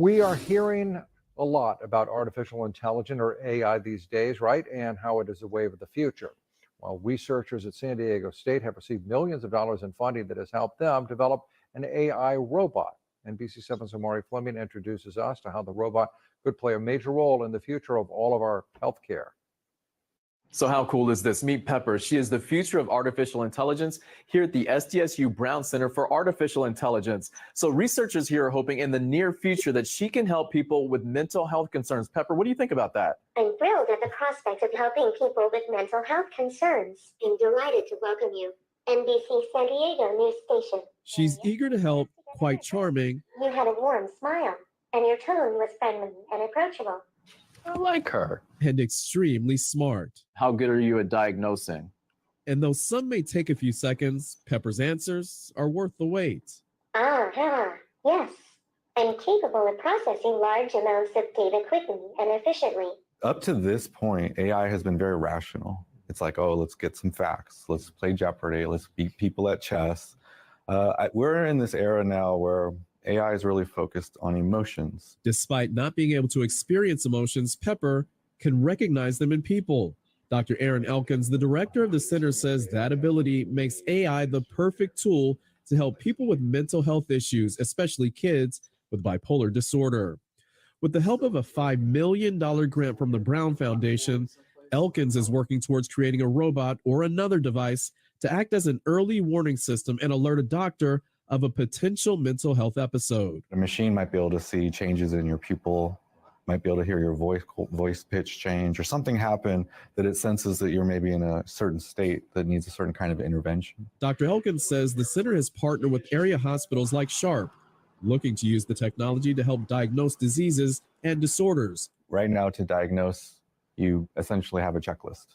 We are hearing a lot about artificial intelligence or AI these days, right? And how it is a wave of the future. Well, researchers at San Diego State have received millions of dollars in funding that has helped them develop an AI robot. NBC7's Omari Fleming introduces us to how the robot could play a major role in the future of all of our healthcare. So how cool is this? Meet Pepper. She is the future of artificial intelligence here at the SDSU Brown Center for Artificial Intelligence. So researchers here are hoping in the near future that she can help people with mental health concerns. Pepper, what do you think about that? I'm thrilled at the prospect of helping people with mental health concerns. I'm delighted to welcome you, NBC San Diego News Station. She's eager to help, quite charming. You had a warm smile, and your tone was friendly and approachable. I like her. And extremely smart. How good are you at diagnosing? And though some may take a few seconds, Pepper's answers are worth the wait. Yes. I'm capable of processing large amounts of data quickly and efficiently. Up to this point, AI has been very rational. It's like, oh, let's get some facts. Let's play Jeopardy. Let's beat people at chess. We're in this era now where AI is really focused on emotions. Despite not being able to experience emotions, Pepper can recognize them in people. Dr. Aaron Elkins, the director of the center, says that ability makes AI the perfect tool to help people with mental health issues, especially kids with bipolar disorder. With the help of a $5 million grant from the Brown Foundation, Elkins is working towards creating a robot or another device to act as an early warning system and alert a doctor of a potential mental health episode. The machine might be able to see changes in your pupil, might be able to hear your voice pitch change, or something happen that it senses that you're maybe in a certain state that needs a certain kind of intervention. Dr. Elkins says the center has partnered with area hospitals like Sharp, looking to use the technology to help diagnose diseases and disorders. Right now, to diagnose, you essentially have a checklist.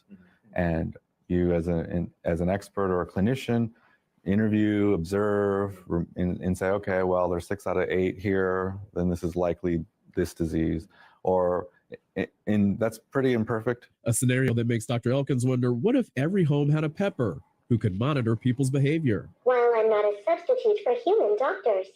And you as an expert or a clinician, interview, observe, and say, okay, well, there's 6 out of 8 here, then this is likely this disease, and that's pretty imperfect. A scenario that makes Dr. Elkins wonder, what if every home had a Pepper who could monitor people's behavior? While I'm not a substitute for human doctors,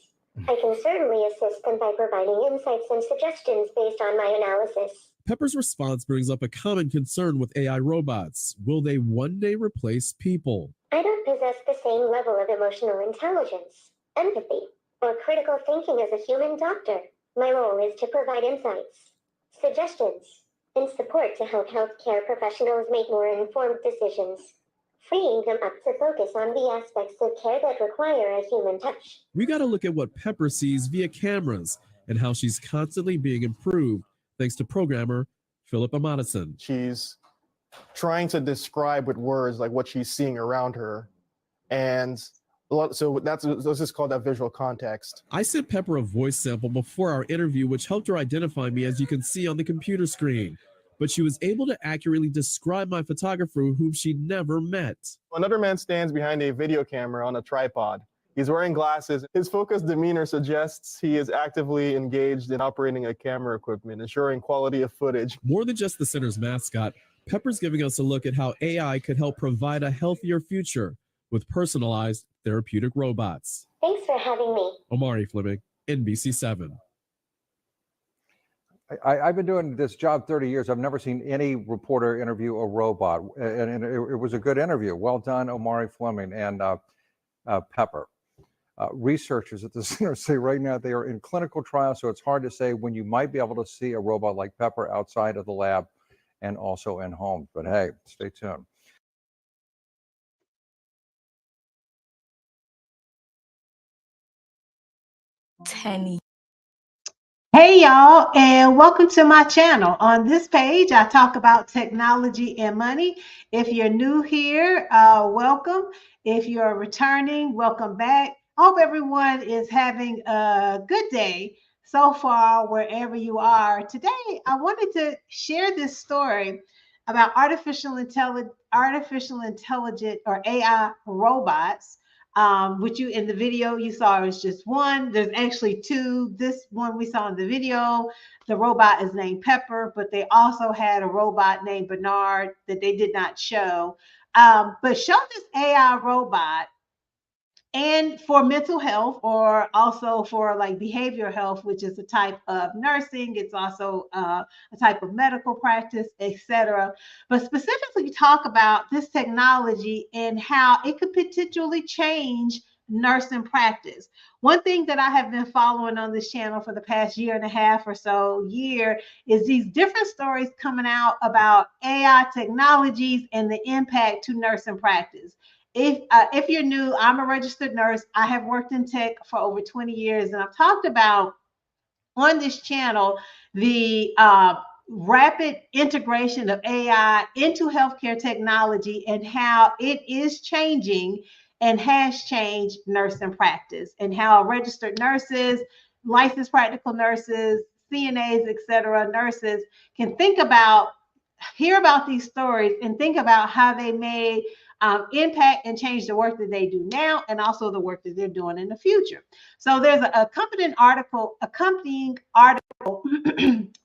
I can certainly assist them by providing insights and suggestions based on my analysis. Pepper's response brings up a common concern with AI robots. Will they one day replace people? I don't possess the same level of emotional intelligence, empathy, or critical thinking as a human doctor. My role is to provide insights, suggestions, and support to help healthcare professionals make more informed decisions, freeing them up to focus on the aspects of care that require a human touch. We got to look at what Pepper sees via cameras and how she's constantly being improved, thanks to programmer Philip Amadison. She's trying to describe with words like what she's seeing around her. And so this is called that visual context. I sent Pepper a voice sample before our interview, which helped her identify me, as you can see on the computer screen. But she was able to accurately describe my photographer, whom she never met. Another man stands behind a video camera on a tripod. He's wearing glasses. His focused demeanor suggests he is actively engaged in operating a camera equipment, ensuring quality of footage. More than just the center's mascot, Pepper's giving us a look at how AI could help provide a healthier future with personalized therapeutic robots. Thanks for having me. Omari Fleming, NBC7. I've been doing this job 30 years. I've never seen any reporter interview a robot, and it was a good interview. Well done, Omari Fleming and Pepper. Researchers at the center say right now they are in clinical trials, so it's hard to say when you might be able to see a robot like Pepper outside of the lab and also in homes. But hey, stay tuned. Hey y'all, and welcome to my channel. On this page, I talk about technology and money. If you're new here, welcome. If you're returning, welcome back. Hope everyone is having a good day so far, wherever you are. Today, I wanted to share this story about artificial intelligence or AI robots. Which you in the video you saw is just one. There's actually two. This one we saw in the video, the robot is named Pepper, but they also had a robot named Bernard that they did not show. But show this AI robot and for mental health, or also for like behavioral health, which is a type of nursing. It's also a type of medical practice, etc. But specifically talk about this technology and how it could potentially change nursing practice. One thing that I have been following on this channel for the past year and a half or so is these different stories coming out about AI technologies and the impact to nursing practice. If you're new, I'm a registered nurse. I have worked in tech for over 20 years, and I've talked about on this channel the rapid integration of AI into healthcare technology and how it is changing and has changed nursing practice, and how registered nurses, licensed practical nurses, CNAs, etc., nurses can hear about these stories and think about how they may impact and change the work that they do now, and also the work that they're doing in the future. So there's an accompanying article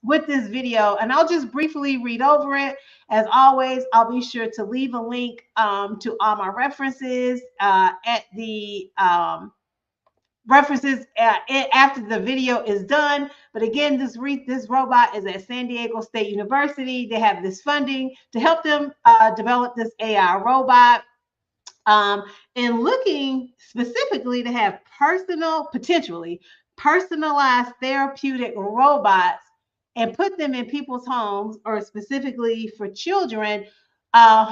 with this video, and I'll just briefly read over it. As always, I'll be sure to leave a link to all my references at the references after the video is done. But again, this robot is at San Diego State University. They have this funding to help them develop this AI robot. And looking specifically to have potentially personalized therapeutic robots and put them in people's homes, or specifically for children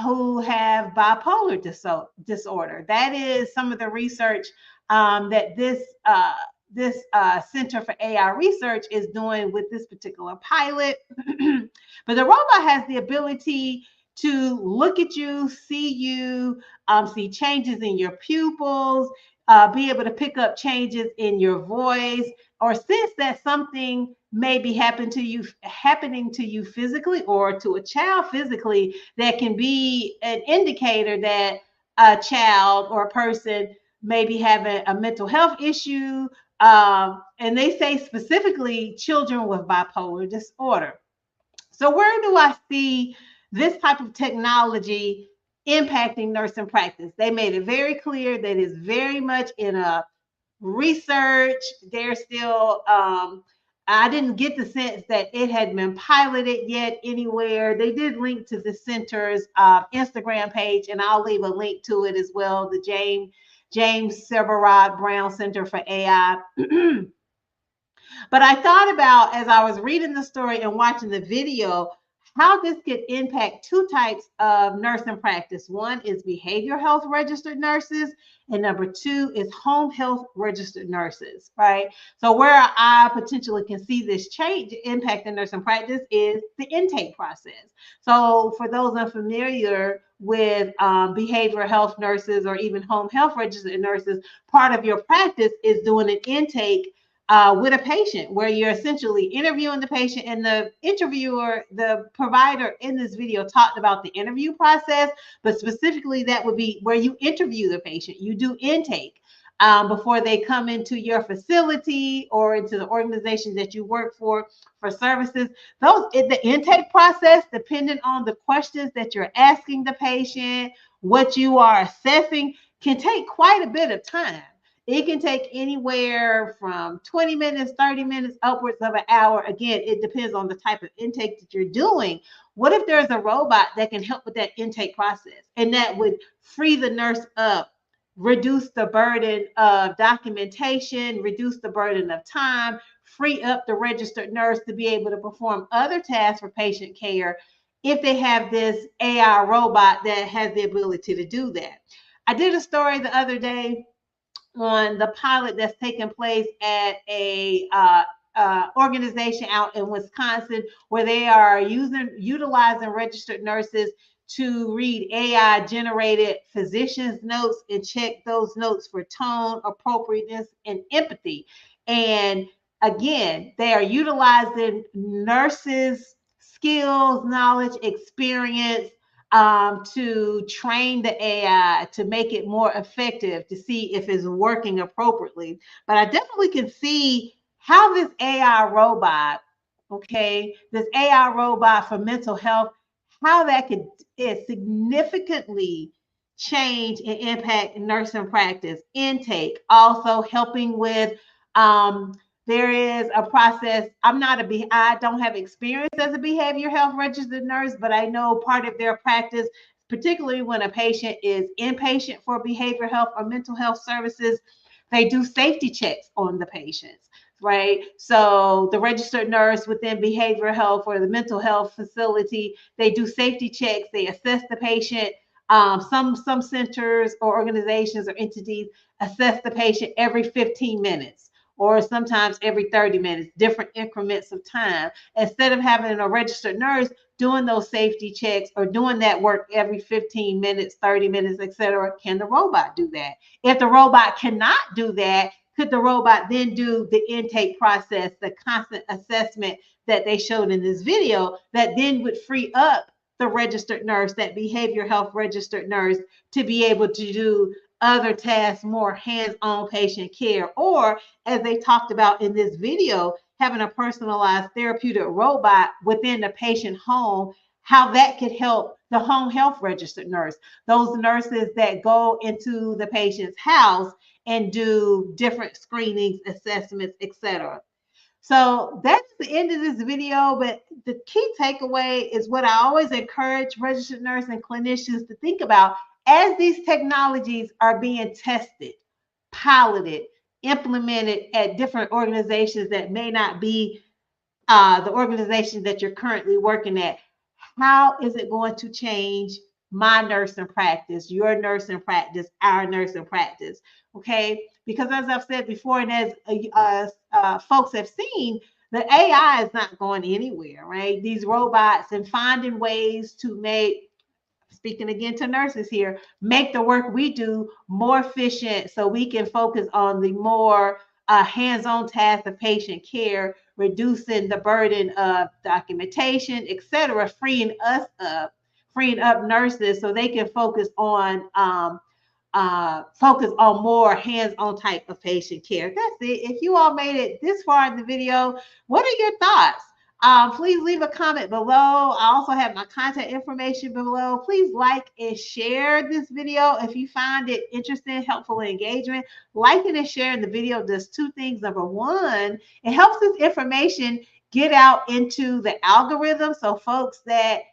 who have bipolar disorder. That is some of the research that this Center for AI Research is doing with this particular pilot. But the robot has the ability to look at you, see changes in your pupils, be able to pick up changes in your voice, or sense that something may be happening to you physically, or to a child physically, that can be an indicator that a child or a person may be having a mental health issue. And they say specifically children with bipolar disorder. So where do I see this type of technology impacting nursing practice? They made it very clear that it's very much in a research. They're still, I didn't get the sense that it had been piloted yet anywhere. They did link to the center's Instagram page, and I'll leave a link to it as well, the James Silberrad Brown Center for AI. But I thought about, as I was reading the story and watching the video, how this could impact two types of nursing practice. One is behavioral health registered nurses, and number two is home health registered nurses, right? So where I potentially can see this change impact in nursing practice is the intake process. So for those unfamiliar with behavioral health nurses, or even home health registered nurses, part of your practice is doing an intake with a patient, where you're essentially interviewing the patient, and the provider in this video talked about the interview process, but specifically that would be where you interview the patient. You do intake before they come into your facility or into the organization that you work for services. The intake process, depending on the questions that you're asking the patient, what you are assessing, can take quite a bit of time. It can take anywhere from 20 minutes, 30 minutes, upwards of an hour. Again, it depends on the type of intake that you're doing. What if there's a robot that can help with that intake process, and that would free the nurse up, reduce the burden of documentation, reduce the burden of time, free up the registered nurse to be able to perform other tasks for patient care, if they have this AI robot that has the ability to do that? I did a story the other day on the pilot that's taking place at a organization out in Wisconsin, where they are utilizing registered nurses to read AI generated physician's notes and check those notes for tone, appropriateness, and empathy. And again, they are utilizing nurses' skills, knowledge, experience, to train the AI to make it more effective, to see if it's working appropriately. But I definitely can see how this AI robot, this AI robot for mental health, how that could significantly change and impact nursing practice? Intake, also helping with, there is a process. I don't have experience as a behavior health registered nurse, but I know part of their practice, particularly when a patient is inpatient for behavioral health or mental health services, they do safety checks on the patients, right? So the registered nurse within behavioral health or the mental health facility, they do safety checks, they assess the patient. Some centers or organizations or entities assess the patient every 15 minutes or sometimes every 30 minutes, different increments of time. Instead of having a registered nurse doing those safety checks or doing that work every 15 minutes, 30 minutes, etc., can the robot do that? If the robot cannot do that, could the robot then do the intake process, the constant assessment that they showed in this video, that then would free up the registered nurse, that behavior health registered nurse, to be able to do other tasks, more hands-on patient care, or as they talked about in this video, having a personalized therapeutic robot within the patient home, how that could help the home health registered nurse, those nurses that go into the patient's house and do different screenings, assessments, etc. So that's the end of this video, but the key takeaway is what I always encourage registered nurses and clinicians to think about as these technologies are being tested, piloted, implemented at different organizations that may not be the organization that you're currently working at. How is it going to change my nursing practice, your nursing practice, our nursing practice? Okay, because as I've said before, and as folks have seen, the AI is not going anywhere, right? These robots and finding ways to make, speaking again to nurses here, make the work we do more efficient so we can focus on the more hands-on tasks of patient care, reducing the burden of documentation, etc., freeing up nurses so they can focus on more hands-on type of patient care. That's it. If you all made it this far in the video, what are your thoughts? Please leave a comment below. I also have my contact information below. Please like and share this video if you find it interesting, helpful, and engagement. Liking and sharing the video does two things. Number one, it helps this information get out into the algorithm. So folks that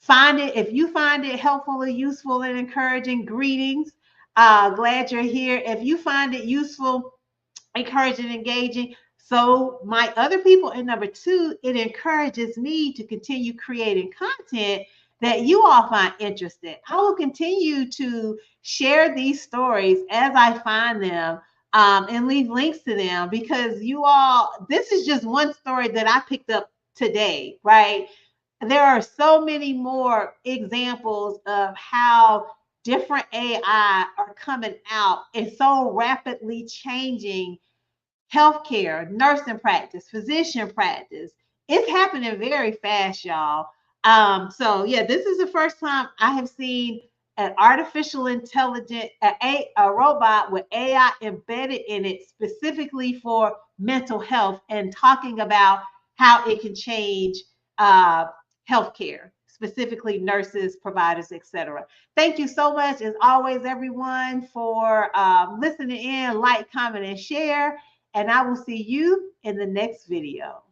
find it, if you find it helpful and useful and encouraging, greetings. Glad you're here. If you find it useful, encouraging, engaging, so might other people. And number two, it encourages me to continue creating content that you all find interesting. I will continue to share these stories as I find them, and leave links to them, because you all, this is just one story that I picked up today, right? There are so many more examples of how different AI are coming out and so rapidly changing healthcare, nursing practice, physician practice. It's happening very fast, y'all. So yeah, this is the first time I have seen an artificial intelligent, a robot with AI embedded in it specifically for mental health, and talking about how it can change healthcare, specifically nurses, providers, etc. Thank you so much, as always, everyone, for listening in. Like, comment, and share. And I will see you in the next video.